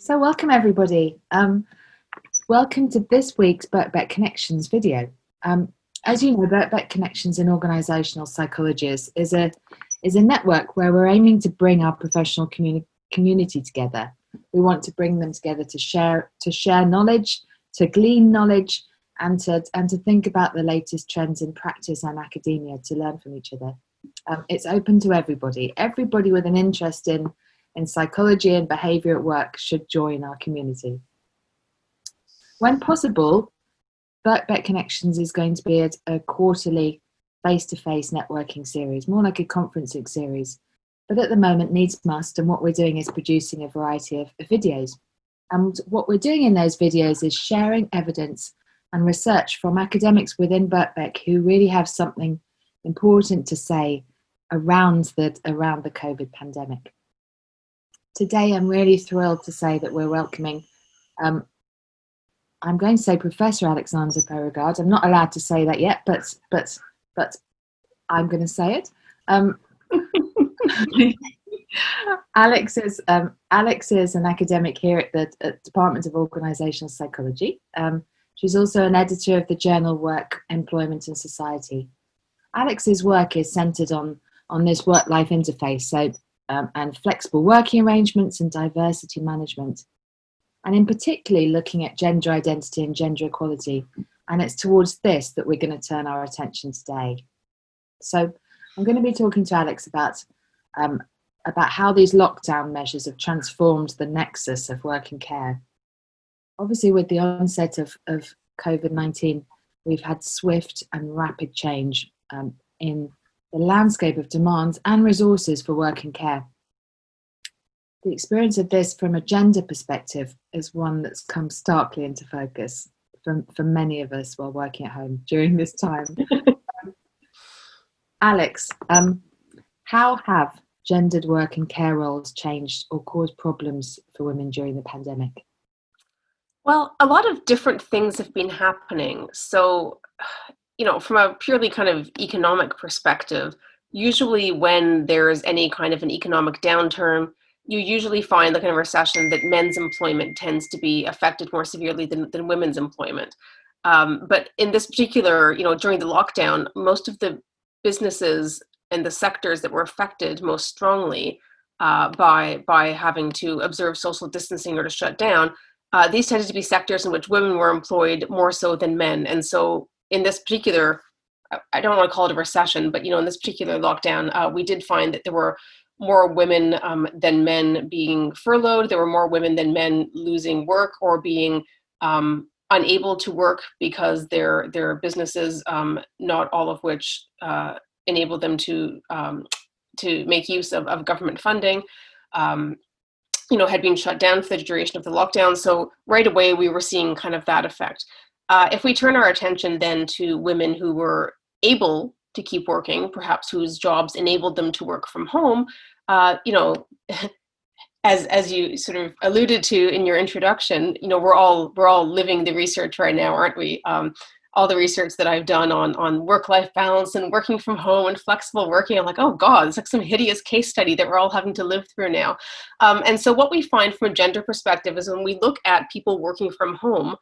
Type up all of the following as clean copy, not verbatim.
So welcome everybody. Welcome to this week's Birkbeck Connections video. As you know, Birkbeck Connections in Organisational Psychology is a network where we're aiming to bring our professional community together. We want to bring them together to share knowledge, to glean knowledge, and to think about the latest trends in practice and academia, to learn from each other. It's open to everybody. Everybody with an interest in psychology and behaviour at work should join our community. When possible, Birkbeck Connections is going to be a quarterly face-to-face networking series, more like a conferencing series. But at the moment, needs must, and what we're doing is producing a variety of videos. And what we're doing in those videos is sharing evidence and research from academics within Birkbeck who really have something important to say around the COVID pandemic. Today, I'm really thrilled to say that we're welcoming, I'm going to say Professor Alexandra. I'm not allowed to say that yet, but I'm going to say it. Alex is an academic here at the Department of Organisational Psychology. She's also an editor of the journal Work, Employment and Society. Alex's work is centred on this work-life interface, and flexible working arrangements and diversity management, and in particularly looking at gender identity and gender equality. And it's towards this that we're going to turn our attention today. So I'm going to be talking to Alex about how these lockdown measures have transformed the nexus of work and care. Obviously, with the onset of COVID-19, we've had swift and rapid change in the landscape of demands and resources for work and care. The experience of this from a gender perspective is one that's come starkly into focus for many of us while working at home during this time. Alex, how have gendered work and care roles changed or caused problems for women during the pandemic? Well, a lot of different things have been happening. So, from a purely kind of economic perspective, usually when there's any kind of an economic downturn, you usually find, like in a recession, that men's employment tends to be affected more severely than women's employment. But in this particular, during the lockdown, most of the businesses and the sectors that were affected most strongly by having to observe social distancing or to shut down, these tended to be sectors in which women were employed more so than men. And so in this particular, I don't want to call it a recession, but in this particular lockdown, we did find that there were more women than men being furloughed. There were more women than men losing work or being unable to work because their businesses, not all of which enabled them to make use of government funding, had been shut down for the duration of the lockdown. So right away, we were seeing kind of that effect. If we turn our attention then to women who were able to keep working, perhaps whose jobs enabled them to work from home, as you sort of alluded to in your introduction, we're all living the research right now, aren't we? All the research that I've done on work-life balance and working from home and flexible working, I'm like, oh God, it's like some hideous case study that we're all having to live through now. And so what we find from a gender perspective is when we look at people working from home,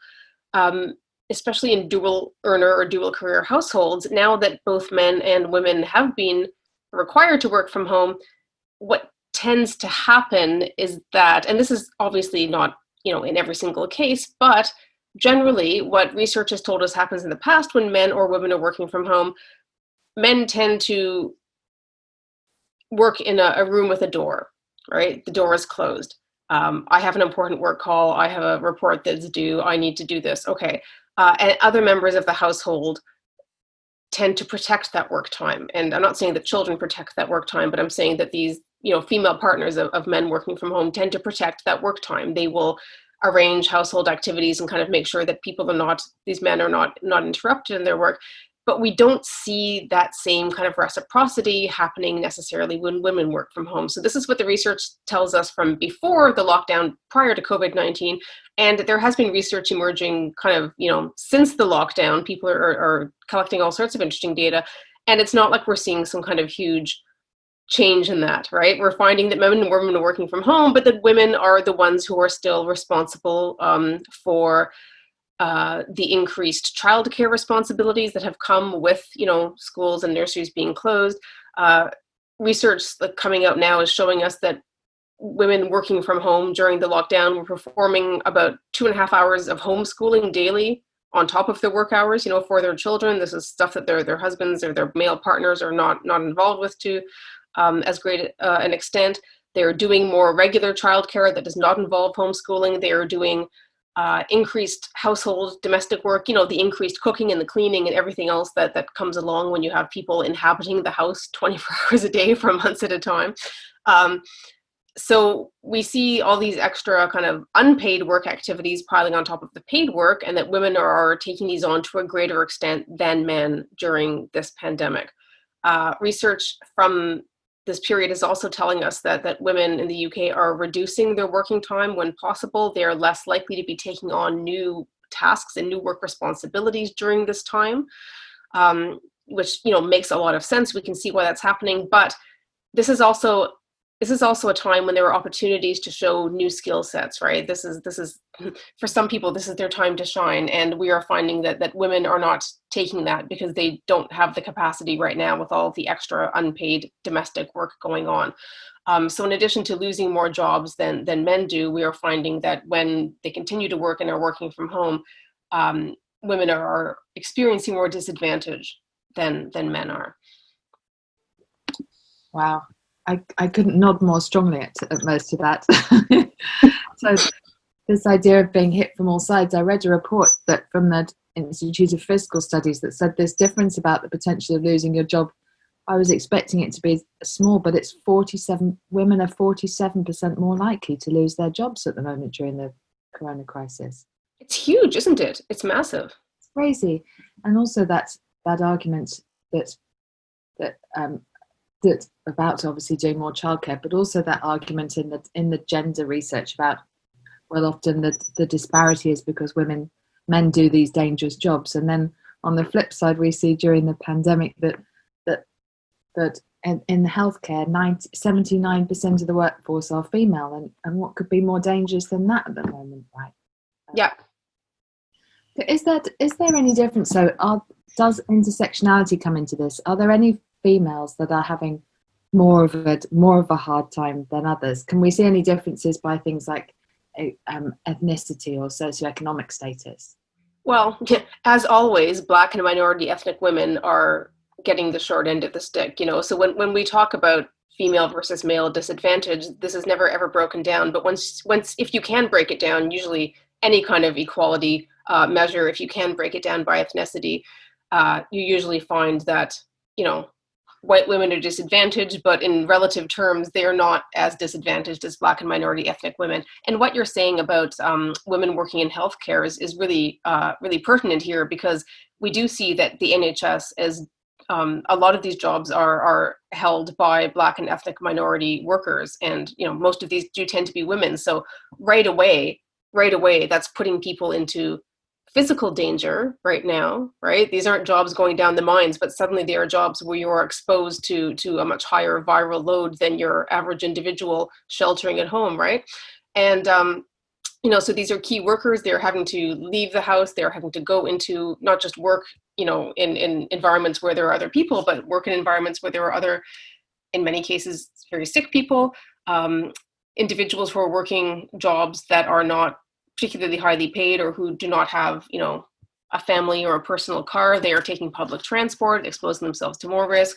especially in dual earner or dual career households, now that both men and women have been required to work from home, what tends to happen is that, and this is obviously not, in every single case, but generally what research has told us happens in the past when men or women are working from home, men tend to work in a room with a door, right? The door is closed. I have an important work call. I have a report that's due. I need to do this. Okay. And other members of the household tend to protect that work time. And I'm not saying that children protect that work time, but I'm saying that these, female partners of men working from home tend to protect that work time. They will arrange household activities and kind of make sure that these men are not interrupted in their work. But we don't see that same kind of reciprocity happening necessarily when women work from home. So this is what the research tells us from before the lockdown, prior to COVID-19. And there has been research emerging kind of, since the lockdown. People are collecting all sorts of interesting data. And it's not like we're seeing some kind of huge change in that, right? We're finding that men and women are working from home, but that women are the ones who are still responsible for the increased childcare responsibilities that have come with, schools and nurseries being closed. Research coming out now is showing us that women working from home during the lockdown were performing about 2.5 hours of homeschooling daily on top of their work hours, for their children. This is stuff that their husbands or their male partners are not involved with to as great an extent. They're doing more regular childcare that does not involve homeschooling. They are doing increased household domestic work, the increased cooking and the cleaning and everything else that comes along when you have people inhabiting the house 24 hours a day for months at a time. So we see all these extra kind of unpaid work activities piling on top of the paid work, and that women are taking these on to a greater extent than men during this pandemic. Research from this period is also telling us that women in the UK are reducing their working time when possible. They are less likely to be taking on new tasks and new work responsibilities during this time, which makes a lot of sense. We can see why that's happening, but this is also a time when there are opportunities to show new skill sets, right? This is for some people, this is their time to shine. And we are finding that women are not taking that because they don't have the capacity right now with all the extra unpaid domestic work going on. So in addition to losing more jobs than men do, we are finding that when they continue to work and are working from home, women are experiencing more disadvantage than men are. Wow. I couldn't nod more strongly at most of that. So this idea of being hit from all sides, I read a report that from the Institute of Fiscal Studies that said this difference about the potential of losing your job. I was expecting it to be small, but it's 47. Women are 47% more likely to lose their jobs at the moment during the corona crisis. It's huge, isn't it? It's massive. It's crazy. And also that argument that about obviously doing more childcare, but also that argument in the gender research about, well, often the disparity is because men do these dangerous jobs, and then on the flip side we see during the pandemic that in the healthcare 79% of the workforce are female, and what could be more dangerous than that at the moment, right? Yeah. Is there any difference? So does intersectionality come into this? Are there any females that are having more of a hard time than others? Can we see any differences by things like ethnicity or socioeconomic status? Well, as always, Black and minority ethnic women are getting the short end of the stick. So when we talk about female versus male disadvantage, this is never ever broken down. But once if you can break it down, usually any kind of equality measure, if you can break it down by ethnicity, you usually find that white women are disadvantaged, but in relative terms, they are not as disadvantaged as Black and minority ethnic women. And what you're saying about women working in healthcare is really, really pertinent here, because we do see that the NHS is a lot of these jobs are held by Black and ethnic minority workers, and most of these do tend to be women. So right away, that's putting people into physical danger right now, right? These aren't jobs going down the mines, but suddenly they are jobs where you are exposed to a much higher viral load than your average individual sheltering at home, right? And so these are key workers. They're having to leave the house. They're having to go into not just work, in environments where there are other people, but work in environments where there are other, in many cases, very sick people, individuals who are working jobs that are not particularly highly paid, or who do not have, a family or a personal car. They are taking public transport, exposing themselves to more risk.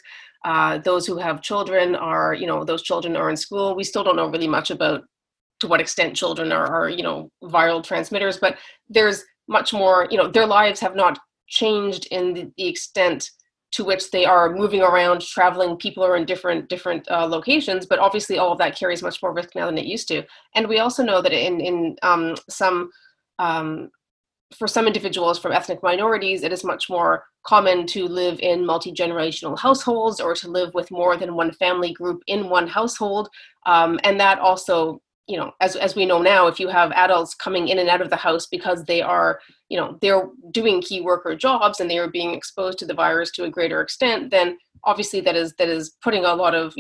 Those who have children are, those children are in school. We still don't know really much about to what extent children are viral transmitters, but there's much more, their lives have not changed in the extent to which they are moving around, traveling. People are in different locations, but obviously all of that carries much more risk now than it used to. And we also know that in some for some individuals from ethnic minorities, it is much more common to live in multi-generational households, or to live with more than one family group in one household. And that also, as we know now, if you have adults coming in and out of the house because they are, they're doing key worker jobs and they are being exposed to the virus to a greater extent, then obviously that is putting a lot of,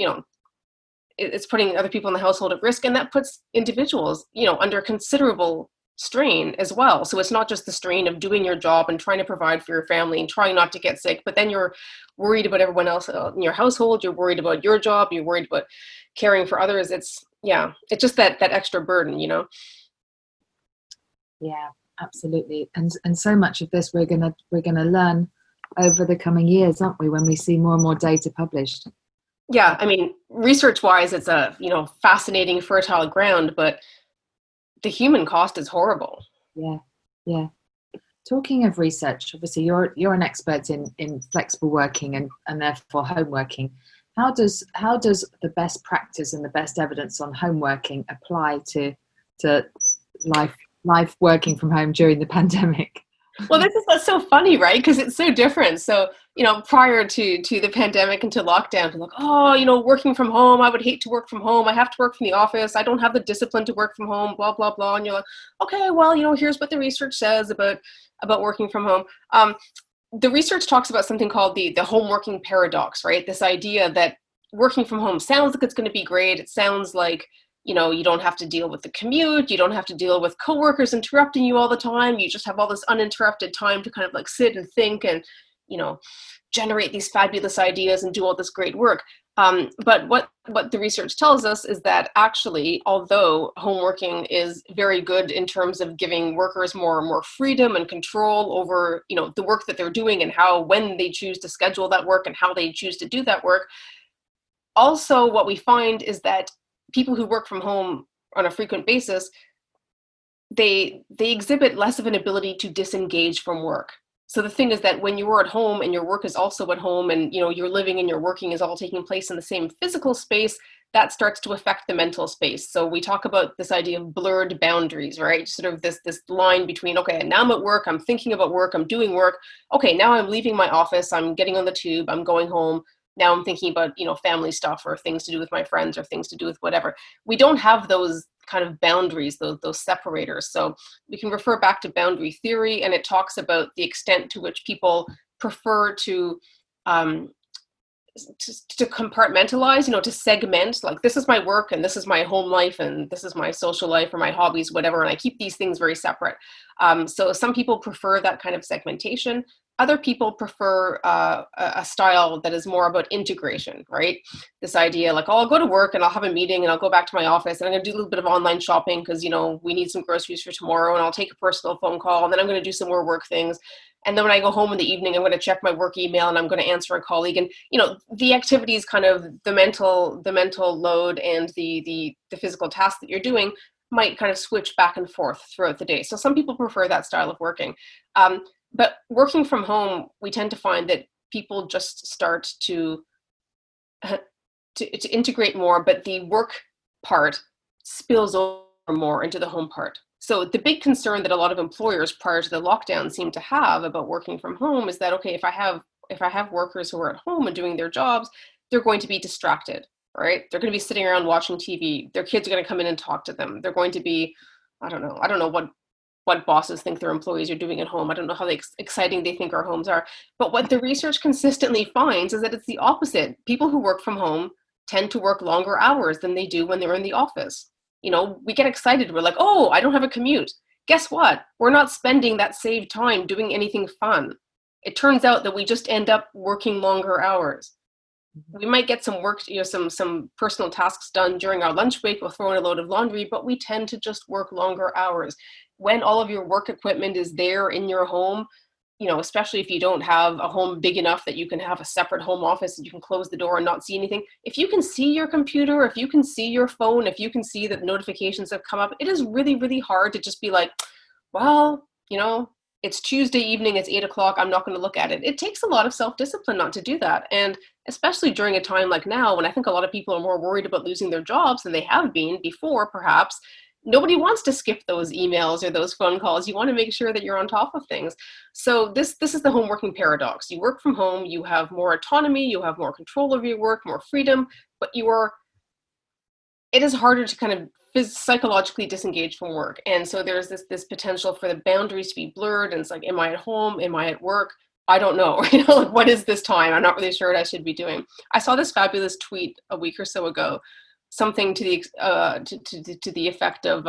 it's putting other people in the household at risk, and that puts individuals, under considerable strain as well. So it's not just the strain of doing your job and trying to provide for your family and trying not to get sick, but then you're worried about everyone else in your household. You're worried about your job. You're worried about caring for others. It's just that extra burden, Yeah, absolutely. And so much of this we're gonna learn over the coming years, aren't we, when we see more and more data published? Yeah, I mean, research-wise, it's a fascinating, fertile ground, but the human cost is horrible. Yeah. Talking of research, obviously you're an expert in flexible working and therefore home working. How does the best practice and the best evidence on home working apply to life working from home during the pandemic? Well, that's so funny, right? Because it's so different. So, prior to the pandemic and to lockdown, like, oh, working from home, I would hate to work from home. I have to work from the office. I don't have the discipline to work from home, blah, blah, blah. And you're like, okay, well, here's what the research says about working from home. The research talks about something called the home working paradox, right? This idea that working from home sounds like it's going to be great. It sounds like, you don't have to deal with the commute. You don't have to deal with coworkers interrupting you all the time. You just have all this uninterrupted time to kind of like sit and think and, generate these fabulous ideas and do all this great work. But what the research tells us is that actually, although home working is very good in terms of giving workers more freedom and control over, the work that they're doing and when they choose to schedule that work and how they choose to do that work, also what we find is that people who work from home on a frequent basis, they exhibit less of an ability to disengage from work. So the thing is that when you're at home and your work is also at home and your living and your working is all taking place in the same physical space, that starts to affect the mental space. So we talk about this idea of blurred boundaries, right? Sort of this line between, okay, now I'm at work, I'm thinking about work, I'm doing work. Okay, now I'm leaving my office, I'm getting on the tube, I'm going home. Now I'm thinking about, family stuff or things to do with my friends or things to do with whatever. We don't have those kind of boundaries, those separators. So we can refer back to boundary theory, and it talks about the extent to which people prefer to compartmentalize, to segment, like this is my work and this is my home life and this is my social life or my hobbies, whatever. And I keep these things very separate. So some people prefer that kind of segmentation. Other people prefer a style that is more about integration, right? This idea like, oh, I'll go to work and I'll have a meeting and I'll go back to my office and I'm going to do a little bit of online shopping because, we need some groceries for tomorrow, and I'll take a personal phone call and then I'm going to do some more work things. And then when I go home in the evening, I'm going to check my work email and I'm going to answer a colleague. And, the activities, kind of the mental load and the physical tasks that you're doing might kind of switch back and forth throughout the day. So some people prefer that style of working. But working from home, we tend to find that people just start to integrate more, but the work part spills over more into the home part. So the big concern that a lot of employers prior to the lockdown seem to have about working from home is that, okay, if I have workers who are at home and doing their jobs, they're going to be distracted, right? They're going to be sitting around watching TV. Their kids are going to come in and talk to them. They're going to be, I don't know what bosses think their employees are doing at home. I don't know how exciting they think our homes are. But what the research consistently finds is that it's the opposite. People who work from home tend to work longer hours than they do when they're in the office. We get excited. We're like, oh, I don't have a commute. Guess what? We're not spending that saved time doing anything fun. It turns out that we just end up working longer hours. We might get some work, some personal tasks done during our lunch break. We'll throw in a load of laundry, but we tend to just work longer hours. When all of your work equipment is there in your home, especially if you don't have a home big enough that you can have a separate home office and you can close the door and not see anything. If you can see your computer, if you can see your phone, if you can see that notifications have come up, it is really, really hard to just be like, well, it's Tuesday evening, it's 8:00, I'm not going to look at it. It takes a lot of self-discipline not to do that. And especially during a time like now, when I think a lot of people are more worried about losing their jobs than they have been before, perhaps, nobody wants to skip those emails or those phone calls. You want to make sure that you're on top of things. So this is the home working paradox. You work from home, you have more autonomy, you have more control over your work, more freedom, but it is harder to kind of psychologically disengage from work. And so there's this potential for the boundaries to be blurred. And it's like, am I at home? Am I at work? I don't know. What is this time? I'm not really sure what I should be doing. I saw this fabulous tweet a week or so ago something to the effect of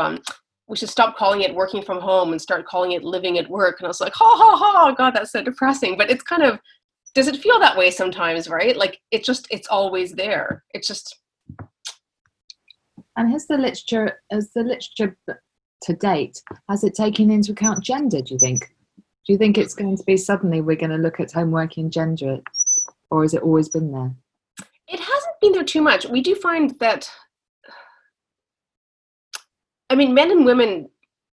we should stop calling it working from home and start calling it living at work. And I was like, ha ha ha, God, that's so depressing. But it's kind of, does it feel that way sometimes, right? Like it's always there. It's just. And has the literature to date, has it taken into account gender, do you think? Do you think it's going to be suddenly we're going to look at home working gender, or has it always been there? It hasn't been there too much. We do find that, I mean, men and women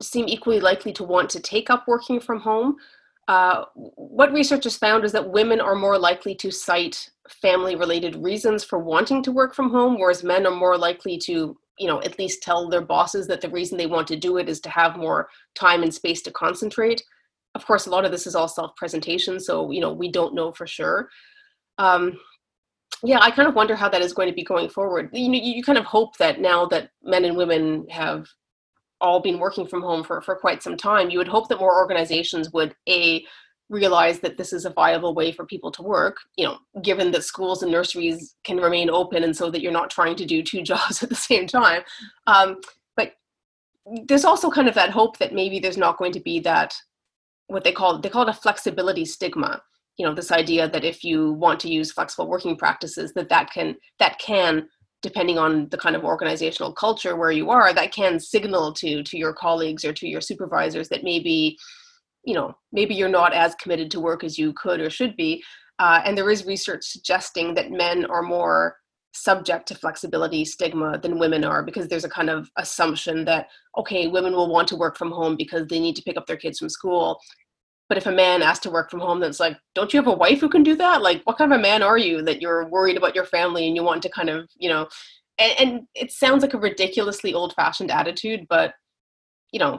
seem equally likely to want to take up working from home. What research has found is that women are more likely to cite family-related reasons for wanting to work from home, whereas men are more likely to, at least tell their bosses that the reason they want to do it is to have more time and space to concentrate. Of course, a lot of this is all self-presentation, so, we don't know for sure. Yeah, I kind of wonder how that is going to be going forward. You kind of hope that now that men and women have all been working from home for quite some time, you would hope that more organizations would realize that this is a viable way for people to work, given that schools and nurseries can remain open, and so that you're not trying to do two jobs at the same time. But there's also kind of that hope that maybe there's not going to be that, what they call it a flexibility stigma. This idea that if you want to use flexible working practices, that can, depending on the kind of organizational culture where you are, that can signal to your colleagues or to your supervisors that maybe you're not as committed to work as you could or should be. And there is research suggesting that men are more subject to flexibility stigma than women are, because there's a kind of assumption that, okay, women will want to work from home because they need to pick up their kids from school. But if a man asks to work from home, then it's like, don't you have a wife who can do that? Like, what kind of a man are you that you're worried about your family and you want to kind of, and it sounds like a ridiculously old-fashioned attitude, but,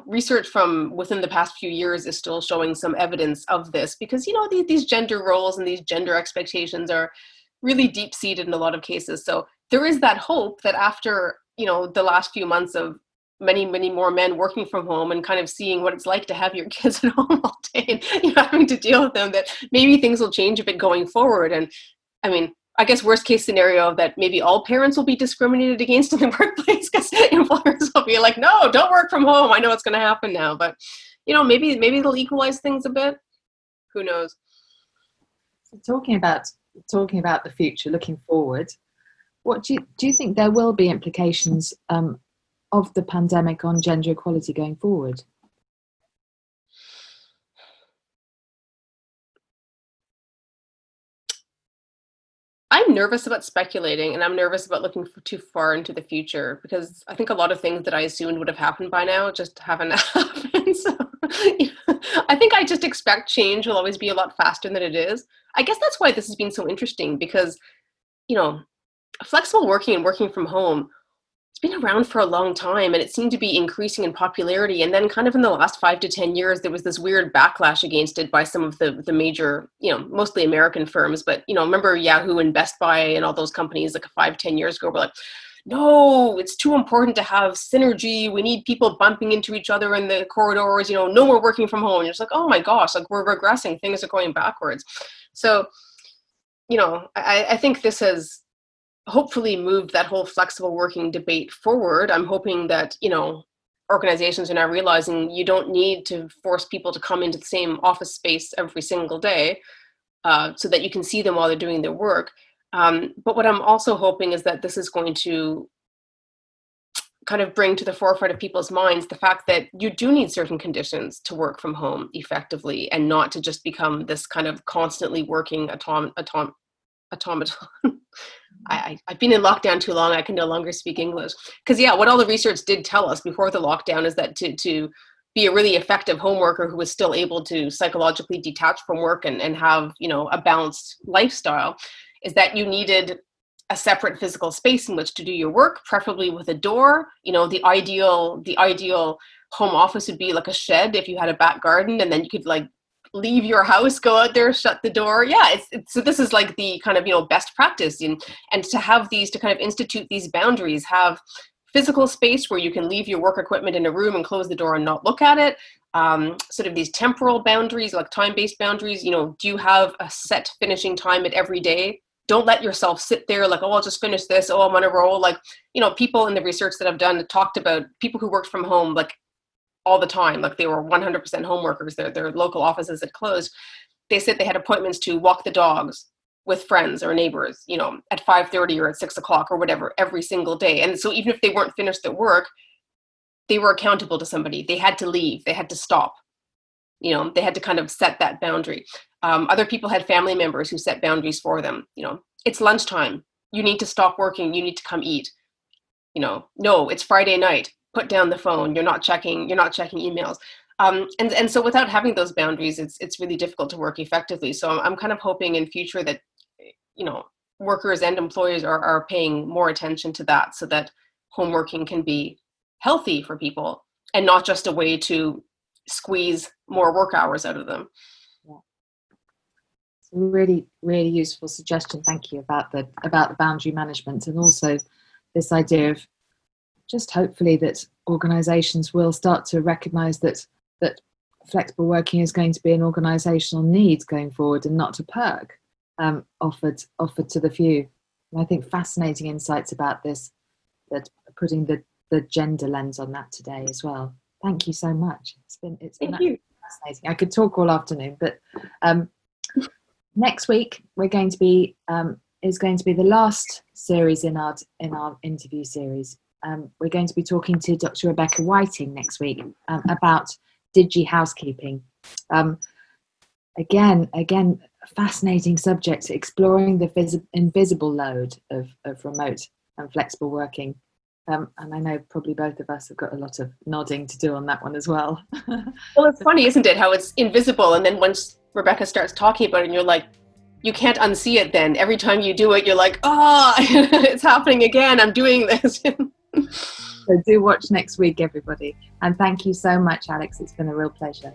research from within the past few years is still showing some evidence of this, because, these gender roles and these gender expectations are really deep-seated in a lot of cases. So there is that hope that after, the last few months of many, many more men working from home and kind of seeing what it's like to have your kids at home all day and having to deal with them, that maybe things will change a bit going forward. And I mean, I guess worst case scenario that maybe all parents will be discriminated against in the workplace because employers will be like, no, don't work from home. I know what's going to happen now, but maybe it'll equalize things a bit. Who knows? So talking about the future, looking forward, what do you think there will be implications of the pandemic on gender equality going forward? I'm nervous about speculating, and I'm nervous about looking too far into the future, because I think a lot of things that I assumed would have happened by now just haven't happened. So I think I just expect change will always be a lot faster than it is. I guess that's why this has been so interesting, because, flexible working and working from home, it's been around for a long time, and it seemed to be increasing in popularity. And then kind of in the last 5 to 10 years, there was this weird backlash against it by some of the major, mostly American firms. But, remember Yahoo and Best Buy and all those companies like 5-10 years ago were like, no, it's too important to have synergy. We need people bumping into each other in the corridors, no more working from home. And you're just like, oh my gosh, like we're regressing. Things are going backwards. So, I think this has hopefully moved that whole flexible working debate forward. I'm hoping that, organizations are now realizing you don't need to force people to come into the same office space every single day so that you can see them while they're doing their work. But what I'm also hoping is that this is going to kind of bring to the forefront of people's minds the fact that you do need certain conditions to work from home effectively, and not to just become this kind of constantly working automaton. I've been in lockdown too long. I can no longer speak English. Because what all the research did tell us before the lockdown is that to be a really effective home worker who was still able to psychologically detach from work and have, a balanced lifestyle, is that you needed a separate physical space in which to do your work, preferably with a door. The ideal home office would be like a shed if you had a back garden, and then you could like leave your house, go out there, shut the door. So this is like the kind of best practice, and to have these, to kind of institute these boundaries, have physical space where you can leave your work equipment in a room and close the door and not look at it. Sort of these temporal boundaries, like time-based boundaries. Do you have a set finishing time at every day Don't let yourself sit there like, oh, I'll just finish this. Oh, I'm on a roll. Like, people in the research that I've done talked about people who worked from home, like all the time, like they were 100% home workers. Their local offices had closed. They said they had appointments to walk the dogs with friends or neighbors, at 5:30 or at 6:00 or whatever, every single day. And so even if they weren't finished at work, they were accountable to somebody. They had to leave. They had to stop. They had to kind of set that boundary. Other people had family members who set boundaries for them. It's lunchtime. You need to stop working. You need to come eat. No, it's Friday night. Put down the phone. You're not checking emails. And so without having those boundaries, it's really difficult to work effectively. So I'm kind of hoping in future that, workers and employers are paying more attention to that, so that home working can be healthy for people and not just a way to squeeze more work hours out of them. Yeah. It's a really, really useful suggestion. Thank you about the boundary management, and also this idea of just hopefully that organisations will start to recognise that flexible working is going to be an organisational need going forward and not a perk offered to the few. And I think fascinating insights about this, that putting the gender lens on that today as well. Thank you so much. It's been fascinating. I could talk all afternoon, but next week is going to be the last series in our interview series. We're going to be talking to Dr. Rebecca Whiting next week about digi housekeeping. Again, fascinating subject, exploring the invisible load of remote and flexible working. And I know probably both of us have got a lot of nodding to do on that one as well. Well, it's funny, isn't it, how it's invisible, and then once Rebecca starts talking about it, and you're like, you can't unsee it then. Every time you do it, you're like, it's happening again. I'm doing this. So do watch next week, everybody. And thank you so much, Alex. It's been a real pleasure.